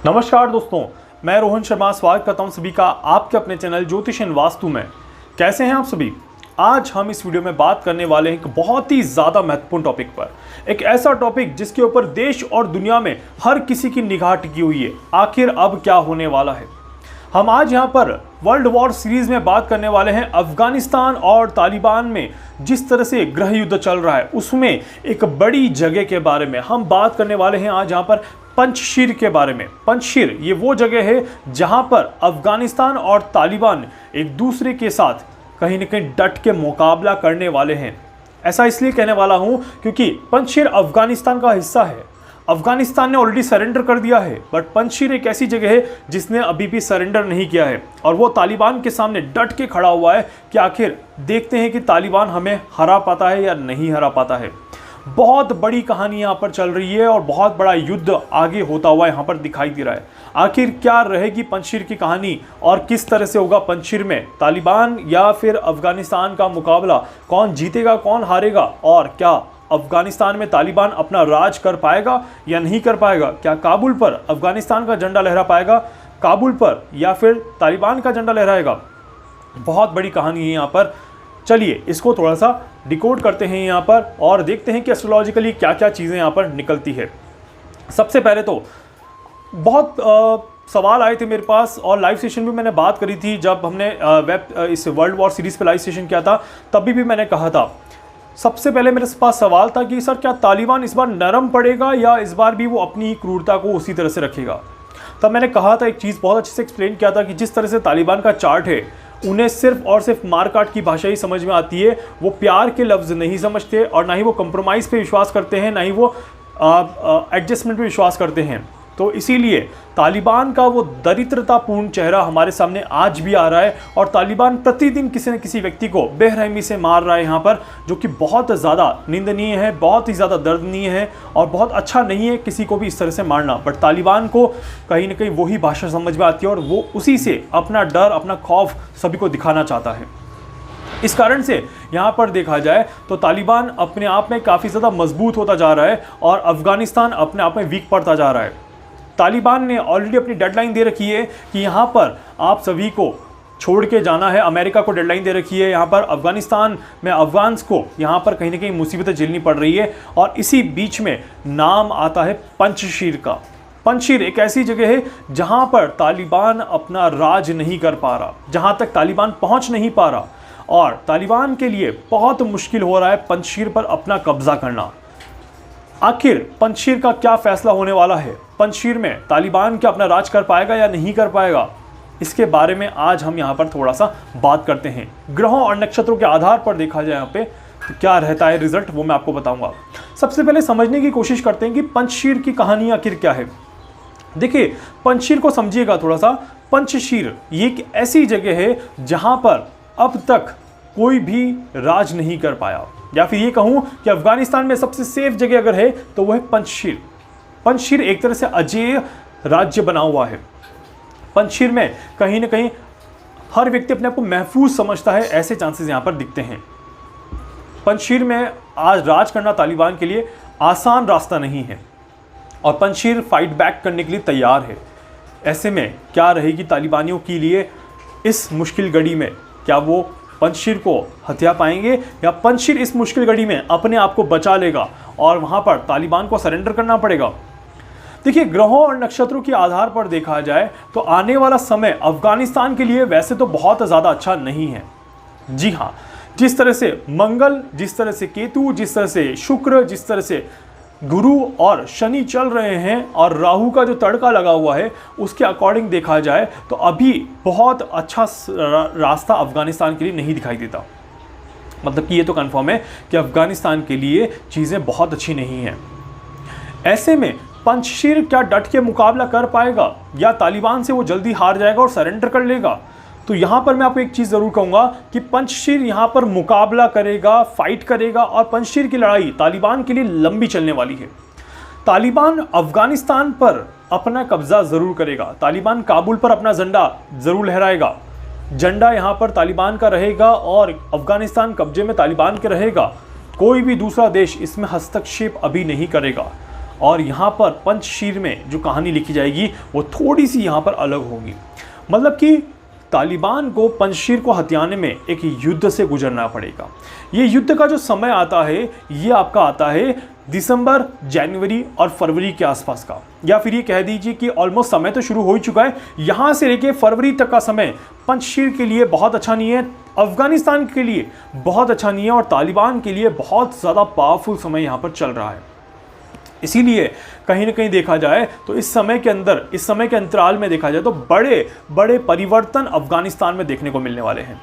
नमस्कार दोस्तों, मैं रोहन शर्मा स्वागत करता हूं सभी का आपके अपने चैनल ज्योतिष एंड वास्तु में। कैसे हैं आप सभी। आज हम इस वीडियो में बात करने वाले हैं एक बहुत ही ज़्यादा महत्वपूर्ण टॉपिक पर, एक ऐसा टॉपिक जिसके ऊपर देश और दुनिया में हर किसी की निगाह टिकी हुई है। आखिर अब क्या होने वाला है। हम आज यहाँ पर वर्ल्ड वॉर सीरीज में बात करने वाले हैं अफगानिस्तान और तालिबान में जिस तरह से गृह युद्ध चल रहा है उसमें एक बड़ी जगह के बारे में हम बात करने वाले हैं। आज यहाँ पर पंजशीर के बारे में। पंजशीर ये वो जगह है जहाँ पर अफगानिस्तान और तालिबान एक दूसरे के साथ कहीं न कहीं डट के मुकाबला करने वाले हैं। ऐसा इसलिए कहने वाला हूँ क्योंकि पंजशीर अफगानिस्तान का हिस्सा है। अफगानिस्तान ने ऑलरेडी सरेंडर कर दिया है, बट पंजशीर एक ऐसी जगह है जिसने अभी भी सरेंडर नहीं किया है और वो तालिबान के सामने डट के खड़ा हुआ है कि आखिर देखते हैं कि तालिबान हमें हरा पाता है या नहीं हरा पाता है। बहुत बड़ी कहानी यहाँ पर चल रही है और बहुत बड़ा युद्ध आगे होता हुआ यहाँ पर दिखाई दे रहा है। आखिर क्या रहेगी पंजशीर की कहानी और किस तरह से होगा पंजशीर में तालिबान या फिर अफगानिस्तान का मुकाबला, कौन जीतेगा कौन हारेगा, और क्या अफगानिस्तान में तालिबान अपना राज कर पाएगा या नहीं कर पाएगा। क्या काबुल पर अफगानिस्तान का झंडा लहरा पाएगा काबुल पर, या फिर तालिबान का झंडा लहराएगा। बहुत बड़ी कहानी है यहाँ पर। चलिए इसको थोड़ा सा डिकोड करते हैं यहाँ पर और देखते हैं कि एस्ट्रोलॉजिकली क्या क्या चीज़ें यहाँ पर निकलती है। सबसे पहले तो बहुत सवाल आए थे मेरे पास और लाइव सेशन में मैंने बात करी थी जब हमने इस वर्ल्ड वॉर सीरीज़ पे लाइव सेशन किया था, तभी भी मैंने कहा था। सबसे पहले मेरे पास सवाल था कि सर क्या तालिबान इस बार नरम पड़ेगा या इस बार भी वो अपनी क्रूरता को उसी तरह से रखेगा। तब मैंने कहा था, एक चीज़ बहुत अच्छे से एक्सप्लेन किया था कि जिस तरह से तालिबान का चार्ट है उन्हें सिर्फ और सिर्फ मारकाट की भाषा ही समझ में आती है। वो प्यार के लफ्ज़ नहीं समझते और ना ही वो कंप्रोमाइज़ पे विश्वास करते हैं, ना ही वो एडजस्टमेंट पे विश्वास करते हैं। तो इसीलिए तालिबान का वो दरिद्रतापूर्ण चेहरा हमारे सामने आज भी आ रहा है और तालिबान प्रतिदिन किसी न किसी व्यक्ति को बेरहमी से मार रहा है यहाँ पर, जो कि बहुत ज़्यादा निंदनीय है, बहुत ही ज़्यादा दर्दनीय है और बहुत अच्छा नहीं है किसी को भी इस तरह से मारना। बट तालिबान को कहीं ना कहीं वही भाषा समझ में आती है और वो उसी से अपना डर, अपना खौफ सभी को दिखाना चाहता है। इस कारण से यहाँ पर देखा जाए तो तालिबान अपने आप में काफ़ी ज़्यादा मजबूत होता जा रहा है और अफगानिस्तान अपने आप में वीक पड़ता जा रहा है। तालिबान ने ऑलरेडी अपनी डेडलाइन दे रखी है कि यहाँ पर आप सभी को छोड़ के जाना है। अमेरिका को डेडलाइन दे रखी है। यहाँ पर अफगानिस्तान में अफगान्स को यहाँ पर कहीं ना कहीं मुसीबतें झेलनी पड़ रही है और इसी बीच में नाम आता है पंजशीर का। पंजशीर एक ऐसी जगह है जहाँ पर तालिबान अपना राज नहीं कर पा रहा, जहाँ तक तालिबान पहुँच नहीं पा रहा और तालिबान के लिए बहुत मुश्किल हो रहा है पंजशीर पर अपना कब्जा करना। आखिर पंजशीर का क्या फैसला होने वाला है। पंजशीर में तालिबान क्या अपना राज कर पाएगा या नहीं कर पाएगा, इसके बारे में आज हम यहाँ पर थोड़ा सा बात करते हैं। ग्रहों और नक्षत्रों के आधार पर देखा जाए यहाँ पे तो क्या रहता है रिजल्ट, वो मैं आपको बताऊंगा। सबसे पहले समझने की कोशिश करते हैं कि पंजशीर की कहानी आखिर क्या है। देखिए पंजशीर को समझिएगा थोड़ा सा। पंजशीर ये एक ऐसी जगह है जहाँ पर अब तक कोई भी राज नहीं कर पाया, या फिर ये कहूँ कि अफगानिस्तान में सबसे सेफ जगह अगर है तो वह है पंजशीर। पंजशीर एक तरह से अजेय राज्य बना हुआ है। पंजशीर में कहीं ना कहीं हर व्यक्ति अपने आप को महफूज समझता है, ऐसे चांसेस यहाँ पर दिखते हैं। पंजशीर में आज राज करना तालिबान के लिए आसान रास्ता नहीं है और पंजशीर फाइट बैक करने के लिए तैयार है। ऐसे में क्या रहेगी तालिबानियों के लिए इस मुश्किल घड़ी में, क्या वो पंजशीर को हथिया पाएंगे या पंजशीर इस मुश्किल घड़ी में अपने आप को बचा लेगा और वहां पर तालिबान को सरेंडर करना पड़ेगा। देखिए ग्रहों और नक्षत्रों के आधार पर देखा जाए तो आने वाला समय अफगानिस्तान के लिए वैसे तो बहुत ज़्यादा अच्छा नहीं है। जी हाँ, जिस तरह से मंगल, जिस तरह से केतु, जिस तरह से शुक्र, जिस तरह से गुरु और शनि चल रहे हैं और राहु का जो तड़का लगा हुआ है उसके अकॉर्डिंग देखा जाए तो अभी बहुत अच्छा रास्ता अफगानिस्तान के लिए नहीं दिखाई देता। मतलब कि ये तो कंफर्म है कि अफगानिस्तान के लिए चीज़ें बहुत अच्छी नहीं हैं। ऐसे में पंजशीर क्या डट के मुकाबला कर पाएगा या तालिबान से वो जल्दी हार जाएगा और सरेंडर कर लेगा। तो यहाँ पर मैं आपको एक चीज़ ज़रूर कहूँगा कि पंजशीर यहाँ पर मुकाबला करेगा, फाइट करेगा और पंजशीर की लड़ाई तालिबान के लिए लंबी चलने वाली है। तालिबान अफगानिस्तान पर अपना कब्जा ज़रूर करेगा, तालिबान काबुल पर अपना झंडा ज़रूर लहराएगा। झंडा यहाँ पर तालिबान का रहेगा और अफगानिस्तान कब्जे में तालिबान के रहेगा। कोई भी दूसरा देश इसमें हस्तक्षेप अभी नहीं करेगा और यहाँ पर पंचशीर में जो कहानी लिखी जाएगी वो थोड़ी सी यहाँ पर अलग होगी। मतलब कि तालिबान को पंचशीर को हथियाने में एक युद्ध से गुजरना पड़ेगा। ये युद्ध का जो समय आता है ये आपका आता है दिसंबर, जनवरी और फरवरी के आसपास का, या फिर ये कह दीजिए कि ऑलमोस्ट समय तो शुरू हो ही चुका है। यहाँ से लेके फरवरी तक का समय पंचशीर के लिए बहुत अच्छा नहीं है, अफगानिस्तान के लिए बहुत अच्छा नहीं है और तालिबान के लिए बहुत ज़्यादा पावरफुल समय यहाँ पर चल रहा है। इसीलिए कहीं ना कहीं देखा जाए तो इस समय के अंदर, इस समय के अंतराल में देखा जाए तो बड़े बड़े परिवर्तन अफगानिस्तान में देखने को मिलने वाले हैं।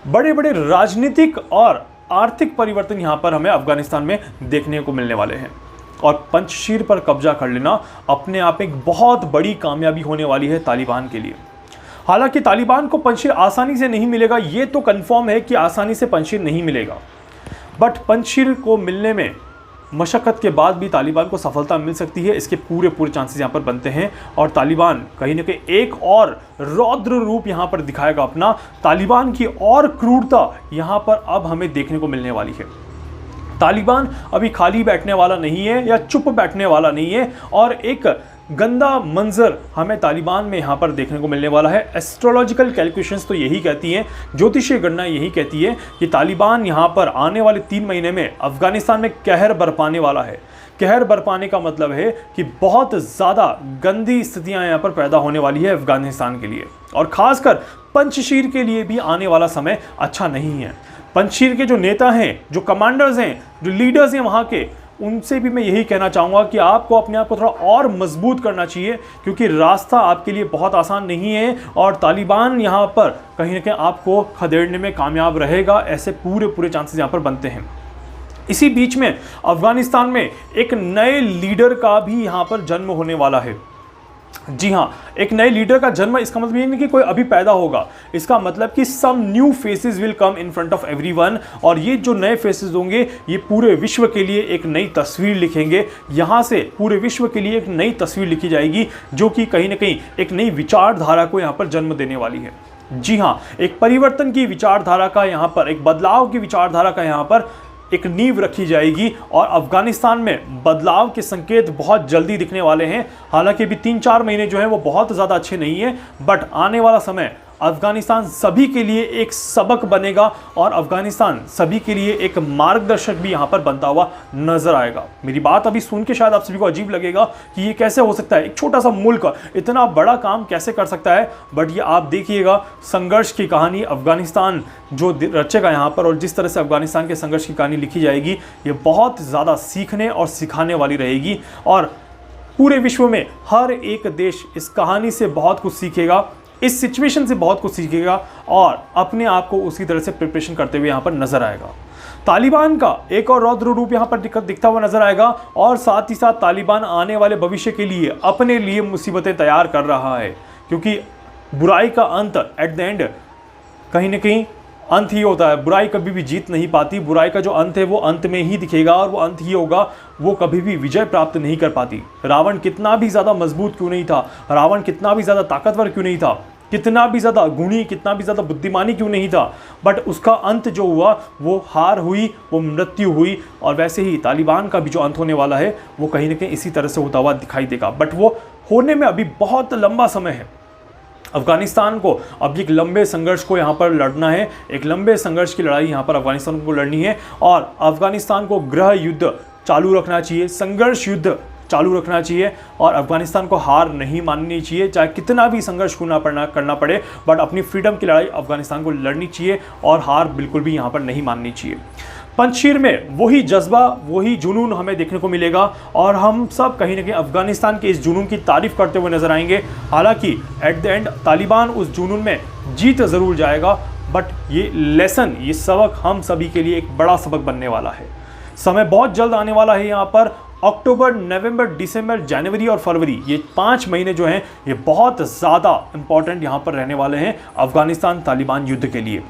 बड़े बड़े राजनीतिक और आर्थिक परिवर्तन यहाँ पर हमें अफगानिस्तान में देखने को मिलने वाले हैं और पंचशीर पर कब्जा कर लेना अपने आप एक बहुत बड़ी कामयाबी होने वाली है तालिबान के लिए। हालांकि तालिबान को पंचशीर आसानी से नहीं मिलेगा, ये तो कंफर्म है कि आसानी से पंचशीर नहीं मिलेगा, बट पंचशीर को मिलने में मशक्क़त के बाद भी तालिबान को सफलता मिल सकती है, इसके पूरे चांसेस यहाँ पर बनते हैं और तालिबान कहीं ना कहीं एक और रौद्र रूप यहाँ पर दिखाएगा अपना। तालिबान की और क्रूरता यहाँ पर अब हमें देखने को मिलने वाली है। तालिबान अभी खाली बैठने वाला नहीं है या चुप बैठने वाला नहीं है और एक गंदा मंजर हमें तालिबान में यहाँ पर देखने को मिलने वाला है। एस्ट्रोलॉजिकल कैलकुलेशंस तो यही कहती हैं, ज्योतिषीय गणना यही कहती है कि तालिबान यहाँ पर आने वाले 3 महीने में अफगानिस्तान में कहर बरपाने वाला है। कहर बरपाने का मतलब है कि बहुत ज़्यादा गंदी स्थितियाँ यहाँ पर पैदा होने वाली है अफगानिस्तान के लिए और ख़ासकर पंचशीर के लिए भी आने वाला समय अच्छा नहीं है। पंचशीर के जो नेता हैं, जो कमांडर्स हैं, जो लीडर्स हैं वहाँ के, उनसे भी मैं यही कहना चाहूँगा कि आपको अपने आप को थोड़ा और मजबूत करना चाहिए क्योंकि रास्ता आपके लिए बहुत आसान नहीं है और तालिबान यहाँ पर कहीं ना कहीं आपको खदेड़ने में कामयाब रहेगा, ऐसे पूरे चांसेस यहाँ पर बनते हैं। इसी बीच में अफगानिस्तान में एक नए लीडर का भी यहाँ पर जन्म होने वाला है। जी हाँ, एक नए लीडर का जन्म, इसका मतलब ये नहीं कि कोई अभी पैदा होगा, इसका मतलब कि some new faces will come in front of everyone और ये जो नए फेसेस होंगे ये पूरे विश्व के लिए एक नई तस्वीर लिखेंगे। यहाँ से पूरे विश्व के लिए एक नई तस्वीर लिखी जाएगी जो कि कहीं ना कहीं एक नई विचारधारा को यहाँ पर जन्म देने वाली है। जी हाँ, एक परिवर्तन की विचारधारा का यहाँ पर, एक बदलाव की विचारधारा का यहाँ पर एक नींव रखी जाएगी और अफगानिस्तान में बदलाव के संकेत बहुत जल्दी दिखने वाले हैं। हालांकि अभी 3-4 महीने जो हैं वो बहुत ज़्यादा अच्छे नहीं है, बट आने वाला समय अफगानिस्तान सभी के लिए एक सबक बनेगा और अफगानिस्तान सभी के लिए एक मार्गदर्शक भी यहाँ पर बनता हुआ नजर आएगा। मेरी बात अभी सुन के शायद आप सभी को अजीब लगेगा कि ये कैसे हो सकता है, एक छोटा सा मुल्क इतना बड़ा काम कैसे कर सकता है, बट ये आप देखिएगा संघर्ष की कहानी अफगानिस्तान जो रचेगा यहाँ पर और जिस तरह से अफगानिस्तान के संघर्ष की कहानी लिखी जाएगी ये बहुत ज़्यादा सीखने और सिखाने वाली रहेगी और पूरे विश्व में हर एक देश इस कहानी से बहुत कुछ सीखेगा, इस सिचुएशन से बहुत कुछ सीखेगा और अपने आप को उसी तरह से प्रिपरेशन करते हुए यहाँ पर नजर आएगा। तालिबान का एक और रौद्र रूप यहाँ पर दिखता हुआ नजर आएगा और साथ ही साथ तालिबान आने वाले भविष्य के लिए अपने लिए मुसीबतें तैयार कर रहा है क्योंकि बुराई का अंत एट द एंड कहीं ना कहीं अंत ही होता है। बुराई कभी भी जीत नहीं पाती, बुराई का जो अंत है वो अंत में ही दिखेगा और वो अंत ही होगा, वो कभी भी विजय प्राप्त नहीं कर पाती। रावण कितना भी ज़्यादा मजबूत क्यों नहीं था, रावण कितना भी ज़्यादा ताकतवर क्यों नहीं था, कितना भी ज़्यादा गुणी, कितना भी ज़्यादा बुद्धिमानी क्यों नहीं था, बट उसका अंत जो हुआ वो हार हुई, वो मृत्यु हुई। और वैसे ही तालिबान का भी जो अंत होने वाला है वो कहीं ना कहीं इसी तरह से होता हुआ दिखाई देगा, बट वो होने में अभी बहुत लंबा समय है। अफगानिस्तान को अब एक लंबे संघर्ष को यहाँ पर लड़ना है, एक लंबे संघर्ष की लड़ाई यहाँ पर अफगानिस्तान को लड़नी है और अफगानिस्तान को गृह युद्ध चालू रखना चाहिए, संघर्ष युद्ध चालू रखना चाहिए और अफगानिस्तान को हार नहीं माननी चाहिए, चाहे कितना भी संघर्ष करना पड़े, बट अपनी फ्रीडम की लड़ाई अफगानिस्तान को लड़नी चाहिए और हार बिल्कुल भी यहाँ पर नहीं माननी चाहिए। पंचशीर में वही जज्बा, वही जुनून हमें देखने को मिलेगा और हम सब कहीं ना कहीं अफगानिस्तान के इस जुनून की तारीफ करते हुए नजर आएंगे। हालांकि एट द एंड तालिबान उस जुनून में जीत ज़रूर जाएगा, बट ये लेसन, ये सबक हम सभी के लिए एक बड़ा सबक बनने वाला है। समय बहुत जल्द आने वाला है यहाँ पर। अक्टूबर, नवंबर, दिसंबर, जनवरी और फरवरी, ये 5 महीने जो हैं ये बहुत ज़्यादा इंपॉर्टेंट यहाँ पर रहने वाले हैं अफगानिस्तान तालिबान युद्ध के लिए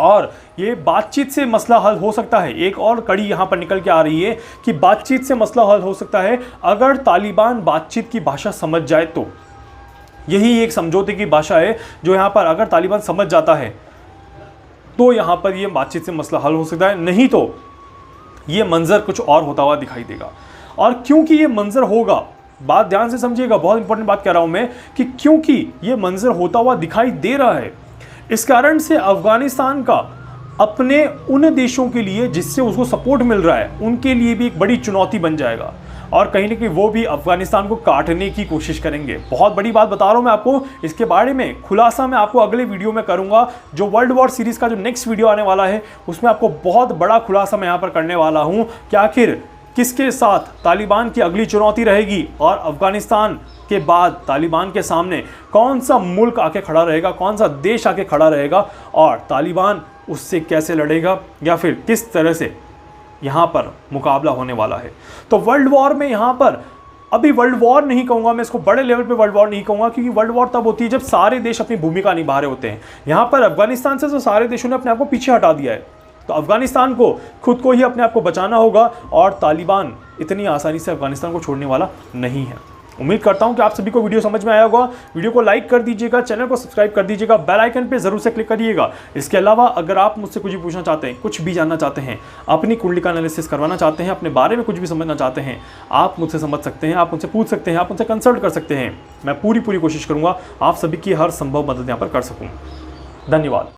और ये बातचीत से मसला हल हो सकता है। एक और कड़ी यहाँ पर निकल के आ रही है कि बातचीत से मसला हल हो सकता है अगर तालिबान बातचीत की भाषा समझ जाए तो। यही एक समझौते की भाषा है जो यहाँ पर अगर तालिबान समझ जाता है तो यहाँ पर ये बातचीत से मसला हल हो सकता है, नहीं तो ये मंजर कुछ और होता हुआ दिखाई देगा। और क्योंकि ये मंजर होगा, बात ध्यान से समझिएगा, बहुत इंपॉर्टेंट बात कह रहा हूं मैं, कि क्योंकि ये मंजर होता हुआ दिखाई दे रहा है, इस कारण से अफगानिस्तान का अपने उन देशों के लिए जिससे उसको सपोर्ट मिल रहा है उनके लिए भी एक बड़ी चुनौती बन जाएगा और कहीं ना कहीं वो भी अफगानिस्तान को काटने की कोशिश करेंगे। बहुत बड़ी बात बता रहा हूं मैं आपको, इसके बारे में खुलासा मैं आपको अगले वीडियो में करूंगा। जो वर्ल्ड वॉर सीरीज का जो नेक्स्ट वीडियो आने वाला है उसमें आपको बहुत बड़ा खुलासा मैं यहां पर करने वाला हूं कि आखिर किसके साथ तालिबान की अगली चुनौती रहेगी और अफगानिस्तान के बाद तालिबान के सामने कौन सा मुल्क आके खड़ा रहेगा, कौन सा देश आके खड़ा रहेगा और तालिबान उससे कैसे लड़ेगा या फिर किस तरह से यहाँ पर मुकाबला होने वाला है। तो वर्ल्ड वॉर में यहाँ पर अभी वर्ल्ड वॉर नहीं कहूँगा मैं इसको, बड़े लेवल पे वर्ल्ड वॉर नहीं कहूँगा, क्योंकि वर्ल्ड वॉर तब होती है जब सारे देश अपनी भूमिका निभा रहे होते हैं। यहाँ पर अफगानिस्तान से तो सारे देशों ने अपने आप को पीछे हटा दिया है, तो अफगानिस्तान को खुद को ही अपने आप को बचाना होगा और तालिबान इतनी आसानी से अफगानिस्तान को छोड़ने वाला नहीं है। उम्मीद करता हूं कि आप सभी को वीडियो समझ में आया होगा। वीडियो को लाइक कर दीजिएगा, चैनल को सब्सक्राइब कर दीजिएगा, बेल आइकन पे जरूर से क्लिक करिएगा। इसके अलावा अगर आप मुझसे कुछ भी पूछना चाहते हैं, कुछ भी जानना चाहते हैं, अपनी कुंडली का एनालिसिस करवाना चाहते हैं, अपने बारे में कुछ भी समझना चाहते हैं, आप मुझसे समझ सकते हैं, आप मुझसे पूछ सकते हैं, आप मुझसे कंसल्ट कर सकते हैं। मैं पूरी कोशिश करूंगा आप सभी की हर संभव मदद यहाँ पर कर सकूँ। धन्यवाद।